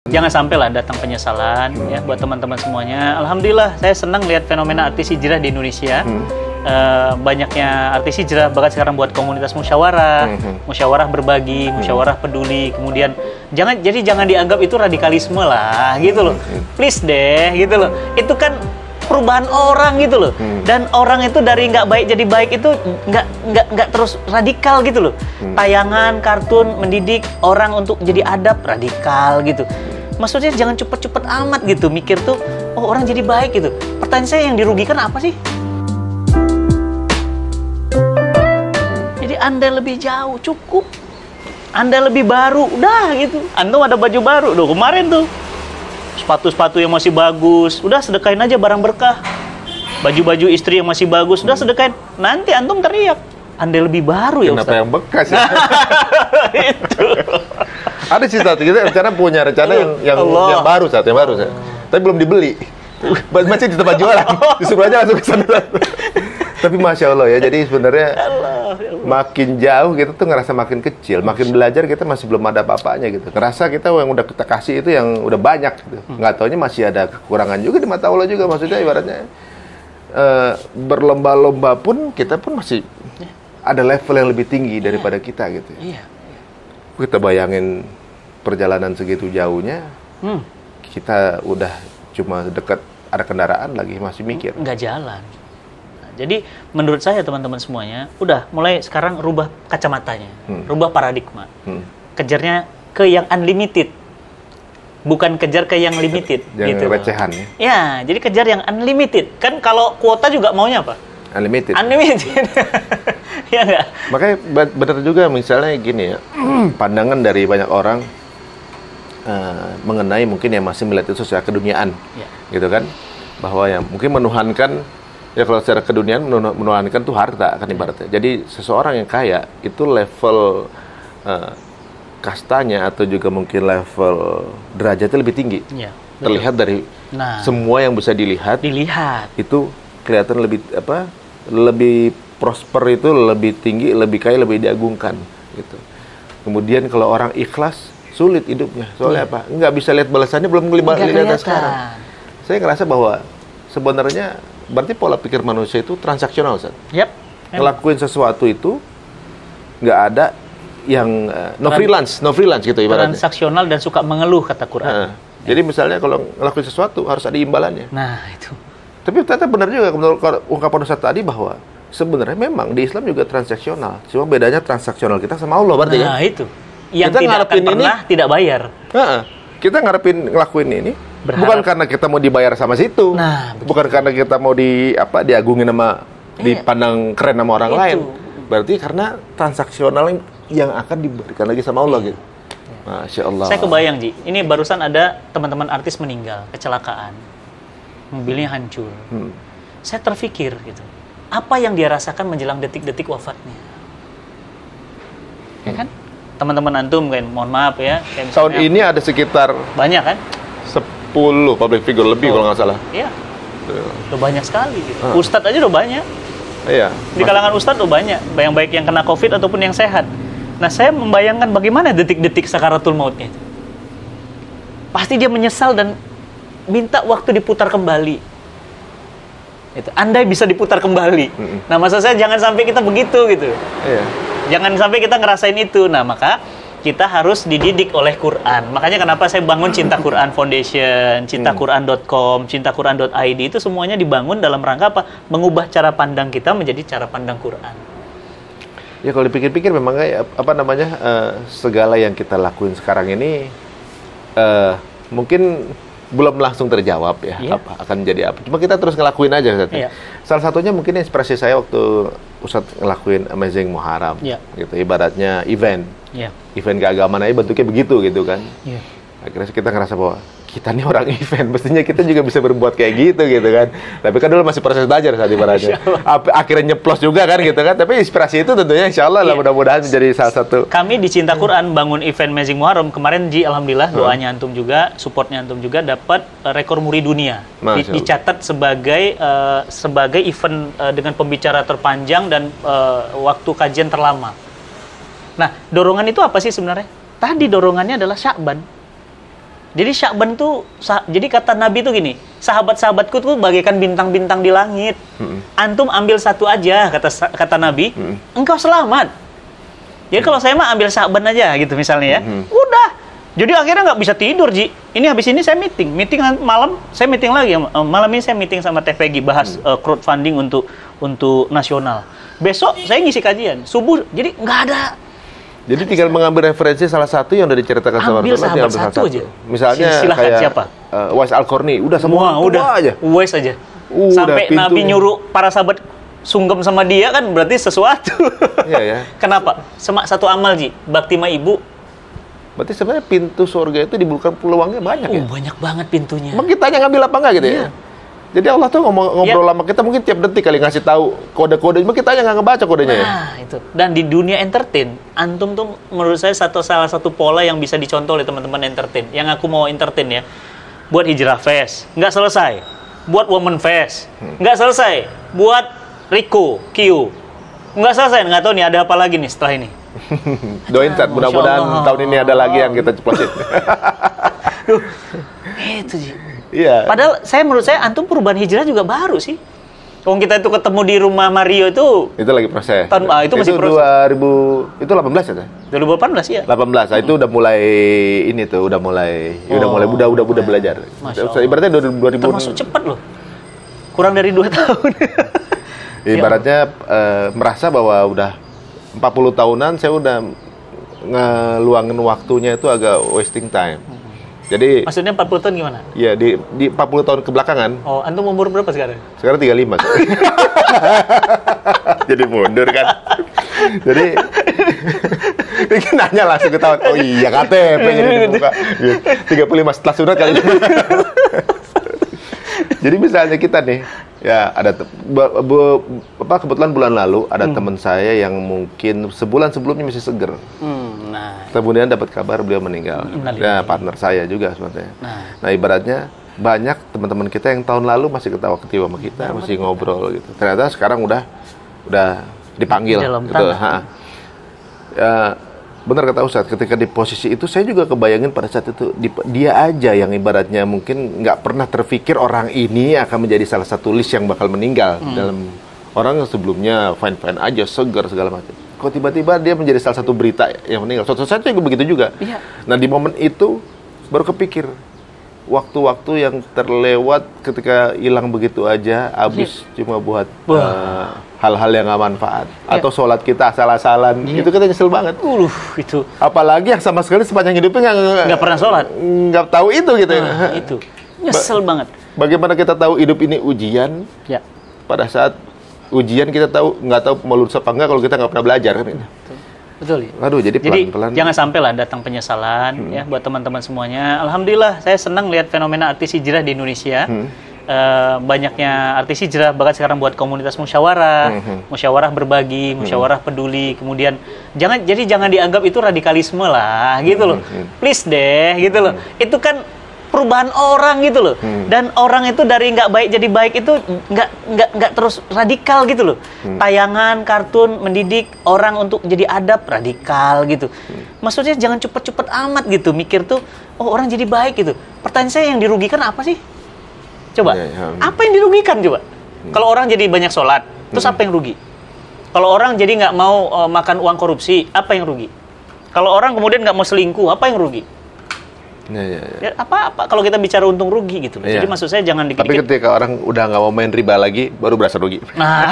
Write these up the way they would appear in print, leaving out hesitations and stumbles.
Jangan sampai lah datang penyesalan ya buat teman-teman semuanya. Alhamdulillah saya senang lihat fenomena artis hijrah di Indonesia. Banyaknya artis hijrah bahkan sekarang buat komunitas musyawarah, musyawarah berbagi, musyawarah peduli. Kemudian jangan dianggap itu radikalisme lah gitu loh. Please deh gitu loh. Itu kan perubahan orang gitu loh. Dan orang itu dari nggak baik jadi baik itu nggak terus radikal gitu loh. Tayangan kartun mendidik orang untuk jadi adab radikal gitu. Maksudnya jangan cepet-cepet amat gitu mikir tuh oh orang jadi baik gitu. Pertanyaan saya yang dirugikan apa sih? Jadi Anda lebih jauh cukup. Anda lebih baru udah gitu. Antum ada baju baru loh kemarin tuh. Sepatu-sepatu yang masih bagus, udah sedekahin aja barang berkah. Baju-baju istri yang masih bagus, udah sedekahin. Nanti antum teriak, Anda lebih baru ya Ustaz. Kenapa yang bekas ya? Itu. Ada sih satu kita punya rencana yang baru Ustaz. Tapi belum dibeli. Masih di tempat jualan. Disuruh aja langsung ke sana. Tapi Masya Allah ya, jadi sebenarnya makin jauh kita tuh ngerasa makin kecil, makin belajar kita masih belum ada apa-apanya gitu. Ngerasa kita yang udah kita kasih itu yang udah banyak gitu. Nggak taunya masih ada kekurangan juga di mata Allah juga, maksudnya ibaratnya berlomba-lomba pun kita pun masih ada level yang lebih tinggi daripada kita gitu. Kita bayangin perjalanan segitu jauhnya, kita udah cuma dekat ada kendaraan lagi masih mikir. Nggak jalan. Jadi menurut saya teman-teman semuanya, udah mulai sekarang rubah kacamatanya, rubah paradigma. Kejarnya ke yang unlimited, bukan kejar ke yang limited. Yang gitu. recehan ya? Ya, jadi kejar yang unlimited. Kan kalau kuota juga maunya apa? Unlimited. Ya nggak? Makanya benar juga misalnya gini ya, pandangan dari banyak orang mengenai mungkin yang masih melihat itu secara keduniaan, gitu kan? Bahwa yang mungkin menuhankan ya kalau secara keduniaan menuhankan tuh harta kan ibaratnya. Jadi seseorang yang kaya itu level kastanya atau juga mungkin level derajatnya lebih tinggi. Terlihat dari semua yang bisa dilihat. Itu kelihatan lebih prosper itu lebih tinggi, lebih kaya, lebih diagungkan gitu. Kemudian kalau orang ikhlas sulit hidupnya. Soalnya apa? Nggak bisa lihat balasannya belum kelihatan sekarang. Saya ngerasa bahwa sebenarnya berarti pola pikir manusia itu transaksional, Ustaz. Ngelakuin sesuatu itu nggak ada yang no freelance gitu ibaratnya. Transaksional dan suka mengeluh kata Quran. Jadi misalnya kalau ngelakuin sesuatu harus ada imbalannya. Nah, itu. Tapi ternyata benar juga menurut ungkapan Ustaz tadi bahwa sebenarnya memang di Islam juga transaksional. Cuma bedanya transaksional kita sama Allah berarti ya. Nah, itu. Yang kita tidak akan pernah tidak bayar. Kita ngelakuin ini bukan karena kita mau dibayar sama situ, bukan karena kita mau diagungin sama dipandang keren sama orang lain. Berarti karena transaksional yang akan diberikan lagi sama Allah gitu. Masya Allah. Saya kebayang Ji, ini barusan ada teman-teman artis meninggal kecelakaan, mobilnya hancur. Saya terpikir gitu, apa yang dia rasakan menjelang detik-detik wafatnya? Ya kan? Teman-teman antum kan, mohon maaf ya. Tahun ini ada sekitar banyak kan? 10 public figure lebih kalau nggak salah. Iya. Udah banyak sekali gitu. Ustadz aja udah banyak. Iya. Di kalangan ustadz udah banyak. Baik yang kena COVID ataupun yang sehat. Nah, saya membayangkan bagaimana detik-detik sakaratul mautnya itu. Pasti dia menyesal dan minta waktu diputar kembali. Itu andai bisa diputar kembali. Nah, maksud saya jangan sampai kita begitu gitu. Iya. Jangan sampai kita ngerasain itu. Nah, maka kita harus dididik oleh Quran. Makanya kenapa saya bangun Cinta Quran Foundation, cintaquran.com, cintaquran.id, itu semuanya dibangun dalam rangka apa? Mengubah cara pandang kita menjadi cara pandang Quran. Ya kalau dipikir-pikir memang segala yang kita lakuin sekarang ini mungkin belum langsung terjawab ya, apa akan jadi apa. Cuma kita terus ngelakuin aja. Salah satunya mungkin inspirasi saya waktu Ustadz ngelakuin Amazing Muharram, gitu. Ibaratnya event keagamaan aja bentuknya begitu gitu kan. Akhirnya kita ngerasa bahwa kita nih orang event, mestinya kita juga bisa berbuat kayak gitu kan. Tapi kan dulu masih proses belajar saat ibaratnya. Akhirnya nyeplos juga kan gitu kan. Tapi inspirasi itu tentunya insya Allah lah mudah-mudahan menjadi salah satu. Kami di Cinta Quran bangun event Amazing Muharram kemarin Ji, alhamdulillah doanya antum juga, supportnya antum juga dapat rekor muri dunia. Dicatat sebagai event dengan pembicara terpanjang dan waktu kajian terlama. Nah, dorongan itu apa sih sebenarnya? Tadi dorongannya adalah Sya'ban. Jadi Sya'ban tuh, jadi kata Nabi tuh gini, sahabat-sahabatku tuh bagaikan bintang-bintang di langit. Antum ambil satu aja, kata Nabi, engkau selamat. Jadi kalau saya mah ambil Sya'ban aja gitu misalnya ya. Udah. Jadi akhirnya nggak bisa tidur, Ji. Ini habis ini saya meeting malam, saya meeting lagi. Malam ini saya meeting sama TVG bahas crowdfunding untuk nasional. Besok saya ngisi kajian, subuh, jadi nggak ada. Jadi tinggal mengambil referensi salah satu yang udah diceritakan sama Ambil sahabat satu aja. Misalnya silahkan, kayak siapa? Uwais Al-Qarni, udah semua aja. Uwais aja. Sampai Nabi nyuruh para sahabat sungkem sama dia kan berarti sesuatu. Iya ya. Kenapa? Semak satu amal, Ji. Bakti sama ibu. Berarti sebenarnya pintu surga itu dibuka peluangnya banyak ya? Banyak banget pintunya. Emang kitanya ngambil apa enggak gitu ya? Jadi Allah tuh ngobrol sama kita mungkin tiap detik kali ngasih tahu kode-kode, cuma kita aja nggak ngebaca kodenya. Nah, itu. Dan di dunia entertain, antum tuh menurut saya salah satu pola yang bisa dicontoh oleh teman-teman entertain. Yang aku mau entertain ya, buat Hijrah Fest, nggak selesai. Buat Women Fest, nggak selesai. Buat Riko, Q, nggak selesai. Nggak tahu nih ada apa lagi nih setelah ini. Doain Tat, mudah-mudahan tahun ini ada lagi yang kita ceplosin. Itu sih. Iya. Padahal menurut saya antum perubahan hijrah juga baru sih. Kalau kita itu ketemu di rumah Mario itu lagi proses. Itu masih proses. 2000 itu 18 ya? 2018 ya. 18. Itu udah mulai ini tuh, udah mulai belajar. Ibaratnya 2000 termasuk cepat loh. Kurang dari 2 tahun. Ibaratnya merasa bahwa udah 40 tahunan saya udah ngeluangin waktunya itu agak wasting time. Jadi maksudnya 40 tahun gimana? Iya, di 40 tahun kebelakangan. Oh, antum umur berapa sekarang? Sekarang 35. Jadi mundur kan. Jadi ini nanya langsung ketahuan. Oh iya, KTP jadi dibuka. 35 setelah sunat kali ini. Jadi misalnya kita nih, ya ada kebetulan bulan lalu ada teman saya yang mungkin sebulan sebelumnya masih seger. Kemudian dapat kabar beliau meninggal. Ya, partner saya juga sebenarnya. Nah, ibaratnya banyak teman-teman kita yang tahun lalu masih ketawa-ketiwa sama kita, masih ngobrol gitu. Ternyata sekarang udah dipanggil gitu. Benar kata Ustadz, ketika di posisi itu saya juga kebayangin pada saat itu dia aja yang ibaratnya mungkin nggak pernah terfikir orang ini akan menjadi salah satu list yang bakal meninggal dalam orang yang sebelumnya fine-fine aja, segar segala macam. Kok tiba-tiba dia menjadi salah satu berita yang meninggal. Suatu saat juga begitu juga. Iya. Nah, di momen itu baru kepikir waktu-waktu yang terlewat ketika hilang begitu aja, habis cuma buat hal-hal yang nggak manfaat. Atau sholat kita asal-asalan. Itu kita nyesel banget. Itu. Apalagi yang sama sekali sepanjang hidupnya nggak pernah sholat. Nggak tahu itu gitu. Itu. Nyesel banget. Bagaimana kita tahu hidup ini ujian? Ya. Pada saat ujian kita nggak tahu mau lulus apa enggak kalau kita nggak pernah belajar kan ini. Betul. Aduh, jadi pelan-pelan. Jangan sampai lah datang penyesalan ya buat teman-teman semuanya. Alhamdulillah saya senang lihat fenomena artis hijrah di Indonesia. Banyaknya artis hijrah bahkan sekarang buat komunitas musyawarah, musyawarah berbagi, musyawarah peduli. Kemudian jangan dianggap itu radikalisme lah gitu loh. Please deh gitu loh. Itu kan perubahan orang gitu loh. Dan orang itu dari nggak baik jadi baik itu nggak terus radikal gitu loh. Tayangan, kartun mendidik orang untuk jadi adab radikal gitu. Maksudnya jangan cepet-cepet amat gitu mikir tuh, oh orang jadi baik gitu. Pertanyaan saya yang dirugikan apa sih? Coba, apa yang dirugikan coba? Kalau orang jadi banyak sholat, terus apa yang rugi? Kalau orang jadi nggak mau makan uang korupsi, apa yang rugi? Kalau orang kemudian nggak mau selingkuh, apa yang rugi? Ya, apa kalau kita bicara untung rugi gitu. Jadi maksud saya jangan dikit-dikit. Tapi ketika orang udah nggak mau main riba lagi, baru berasa rugi. Nah,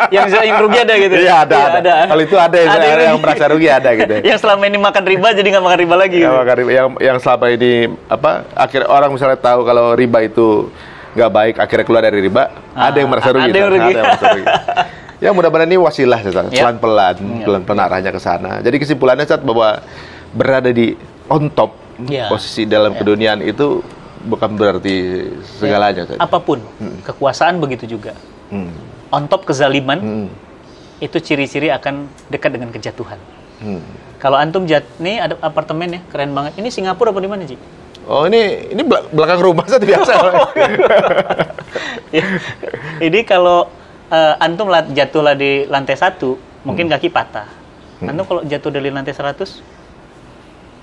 yang rugi ada gitu. Iya ada. Kalau itu ada yang merasa rugi ada gitu. Yang selama ini makan riba jadi nggak makan riba lagi. Makan riba. Yang selama ini akhirnya orang misalnya tahu kalau riba itu nggak baik, akhirnya keluar dari riba, ada yang merasa rugi. Ada yang merasa rugi. Ya mudah-mudahan ini wasilah, pelan-pelan arahnya ke sana. Jadi kesimpulannya saat bahwa berada di on top. Posisi dalam keduniaan itu bukan berarti segalanya. Apapun, kekuasaan begitu juga. On top kezaliman, itu ciri-ciri akan dekat dengan kejatuhan. Kalau antum nih ada apartemen ya, keren banget. Ini Singapura apa di mana, Ji? Oh, ini belakang rumah saya biasa. Ini kalau antum jatuh di lantai 1, mungkin kaki patah. Antum kalau jatuh dari lantai 100,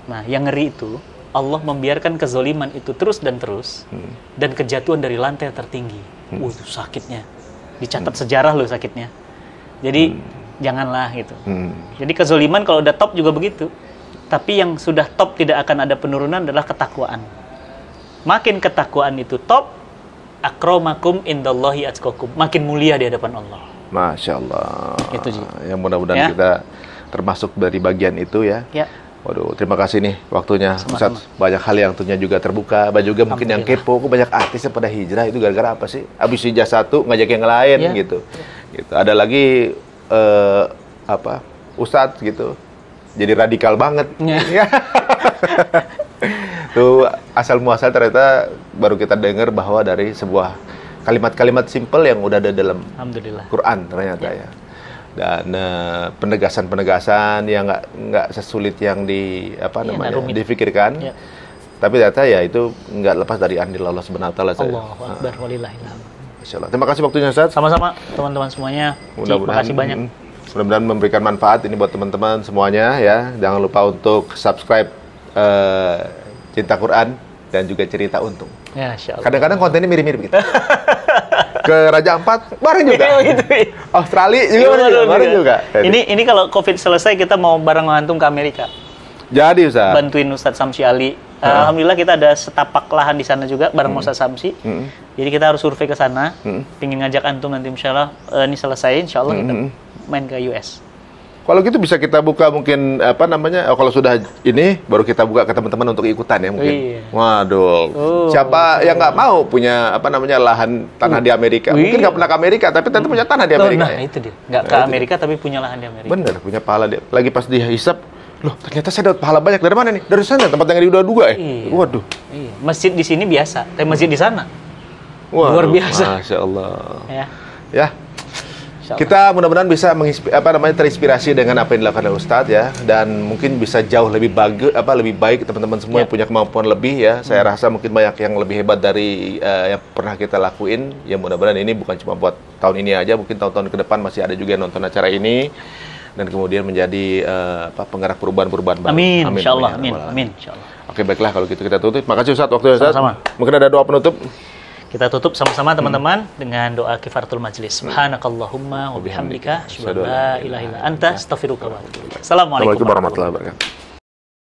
nah, yang ngeri itu Allah membiarkan kezoliman itu terus dan terus, dan kejatuhan dari lantai tertinggi. Itu sakitnya. Dicatat sejarah loh sakitnya. Jadi janganlah gitu. Jadi kezoliman kalau udah top juga begitu. Tapi yang sudah top tidak akan ada penurunan adalah ketakwaan. Makin ketakwaan itu top, akramakum indallahi atqakum. Makin mulia di hadapan Allah. Masya Allah. Itu yang mudah-mudahan kita termasuk dari bagian itu ya. Ya. Waduh, terima kasih nih waktunya, Sama-sama. Ustaz. Banyak hal yang tentunya juga terbuka. Juga mungkin yang kepo, kok banyak artis yang pada hijrah itu gara-gara apa sih? Abis hijrah satu ngajak yang lain gitu. Gitu. Ada lagi Ustadz gitu, jadi radikal banget. Ya. Tuh asal muasal ternyata baru kita dengar bahwa dari sebuah kalimat-kalimat simpel yang udah ada dalam Quran ternyata ya. Dan penegasan-penegasan yang nggak sesulit yang difikirkan, tapi ternyata ya itu nggak lepas dari andil Allah Subhanahu Wa Taala. Allahu Akbar, walillahilhamd. Masya Allah. Terima kasih waktunya, Ustaz. Sama-sama teman-teman semuanya. Terima kasih banyak. Mudah-mudahan memberikan manfaat ini buat teman-teman semuanya ya. Jangan lupa untuk subscribe Cinta Quran dan juga Cerita Untung. Ya, insya Allah. Kadang-kadang kontennya mirip-mirip gitu. Ke Raja Ampat bareng juga. Australia juga bareng juga. Ini kalau Covid selesai kita mau bareng ngantung ke Amerika. Jadi Ustaz. Bantuin Ustadz Samsi Ali. Alhamdulillah kita ada setapak lahan di sana juga bareng Ustadz Samsi. Jadi kita harus survei ke sana. Pingin ngajak antum nanti insyaallah ini selesai insyaallah kita main ke US. Kalau gitu bisa kita buka mungkin kalau sudah ini baru kita buka ke teman-teman untuk ikutan ya mungkin. Waduh. Siapa yang nggak mau punya lahan tanah di Amerika? Mungkin nggak pernah ke Amerika tapi tentu punya tanah di Amerika. Nah, itu dia. Nggak ke Amerika tapi punya lahan di Amerika. Bener, punya pahala dia. Lagi pas dihisap, loh ternyata saya dapat pahala banyak. Dari mana nih? Dari sana tempat yang diudah-duga ya. Waduh. Iya. Masjid di sini biasa, tapi masjid di sana luar biasa. Masya Allah. Ya. Insya Allah. Kita mudah-mudahan bisa terinspirasi dengan apa yang dilakukan oleh Ustadz ya, dan mungkin bisa jauh lebih baik teman-teman semua yang punya kemampuan lebih ya. Saya rasa mungkin banyak yang lebih hebat dari yang pernah kita lakuin. Ya mudah-mudahan ini bukan cuma buat tahun ini aja, mungkin tahun-tahun ke depan masih ada juga yang nonton acara ini dan kemudian menjadi penggerak perubahan-perubahan baru. Amin. Insyaallah. Amin. Insyaallah. Oke, baiklah kalau gitu kita tutup. Makasih Ustadz waktunya Ustadz. Sama-sama. Mungkin ada doa penutup. Kita tutup sama-sama teman-teman dengan doa kifaratul majlis. Subhanakallahumma wa bihamdika asyhadu an la ilaha illa anta astaghfiruka wa atubu ilaik. Assalamualaikum warahmatullahi wabarakatuh.